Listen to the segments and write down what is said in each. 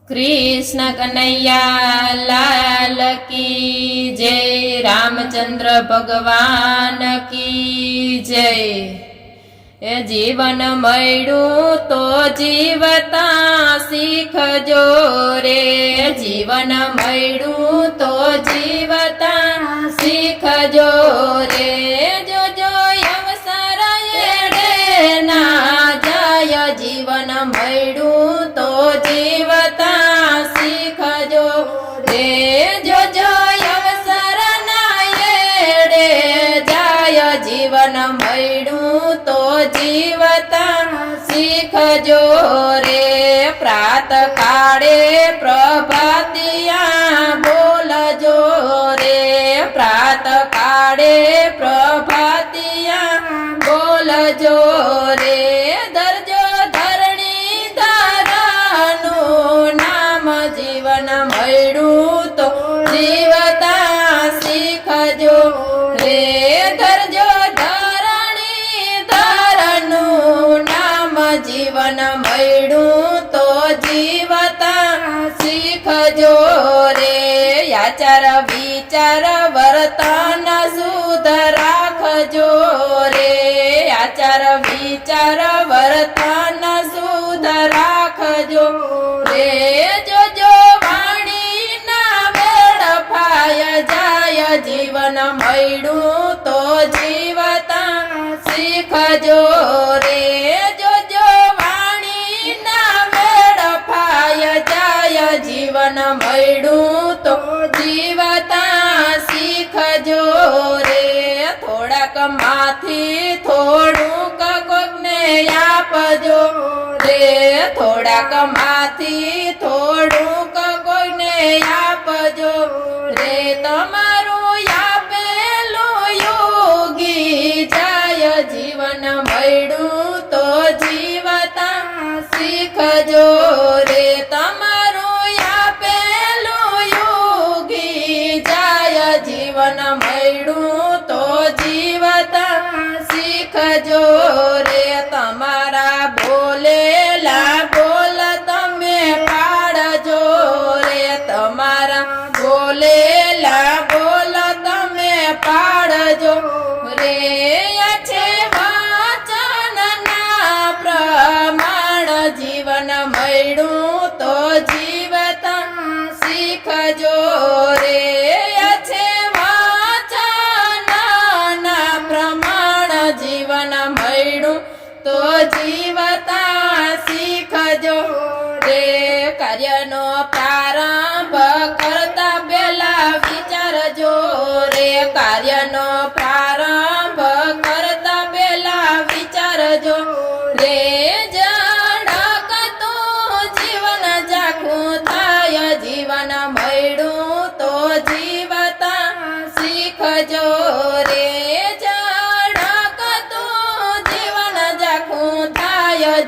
कृष्ण कन्हैया लाल की जय। रामचंद्र भगवान की जय। ए जीवन मळ्યું तो जीवता शीखजो रे। जीवन मळ्યું तो जीवता शीखजो रे। जो जो अवसर येडे ना जाय। जीवन मळ्યું तो जीवता शीखजो रे। जो जो अवसर ना येडे जाय। जीवन मळ्યું तो जीवता शीखजो रे। प्रात काळे प्रभातिया बोलजो रे। प्रात काळे प्रभातिया बोलजो रे। धरजो धरणी धारानु नाम। जीवन मळ्યું तो जीवता शीखजो रे। धरजो जीवन मळ्યું तो जीवता शीखजो रे। आचार विचार वर्तन शुद्ध राखजो रे। आचार विचार वर्तन शुद्ध राखजो रे। जो जो वाणी ना वेडफाय जाय। जीवन मळ्યું तो जीवता शीखजो रे। जीवन मळ्યું तो जीवता शीखजो रे। થોડાક માથી થોડુંક કોકને આપજો રે। થોડાક માથી થોડુંક કોઈને આપજો રે। તમારું આપેલું યોગી જાય। જીવન મળ્યું તો જીવતા शीखजो रे। जीवन मळ्યું तो जीवता शीखजो रे। तमारा बोलेला बोल तमे पाडजो रे। तमारा बोलेला बोल तमे पाडजो रे। अच्छे वचन ना प्रमाण। जीवन मळ्યું तो जीवता शीखजो रे। जीवन मळ्યું तो जीवता शीखजो रे। कार्यनो प्रारंभ करता बेला विचारजो रे। कार्यनो प्रारंभ करता बेला विचारजो रे। जडकतो जीवन जाखું થાય। जीवन मळ्યું तो जीवता शीखजो रे।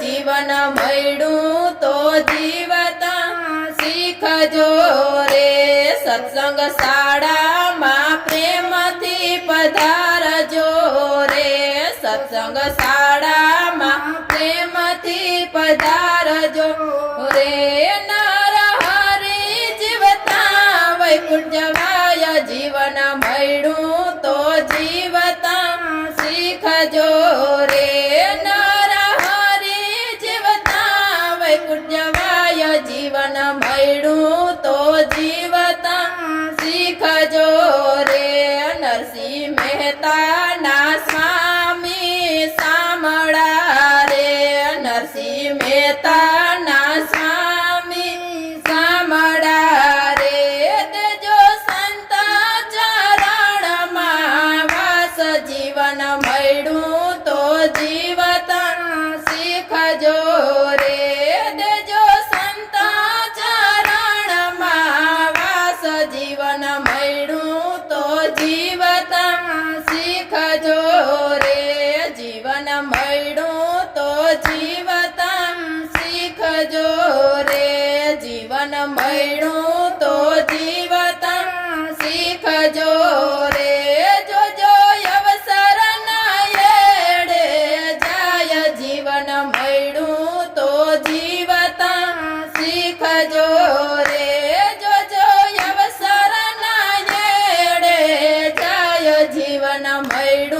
जीवन मळ्યું तो जीवता शीखजो रे। सत्संग शाळામાં પ્રેમથી પધારજો રે। સત્સંગ શાળામાં પ્રેમથી પધારજો રે। નર હરિ જીવતા વૈકુંઠ જવાય। જીવન મળ્યું તો જીવતા शीखजो रे। जीवन मळ्યું तो जीवता शीखजो रे। नरसिंह मेहता ना स्वामी सामळा रे। नरसिंह मेहता ना स्वामी सामळा रे। तेजो संत चरण માં વાસ। जीवन मळ्યું तो जीवता शीखजो रे। जीवन मळ्યું तो जीवता शीखजो रे। जीवन मळ्યું तो जीवता शीखजो रे। जीवन मळ्યું तो जीवता शीखजो रे। जो जो अवसर ना येडे जाय। जीवन मळ्યું तो जीवता शीखजो જીવન મળ્યું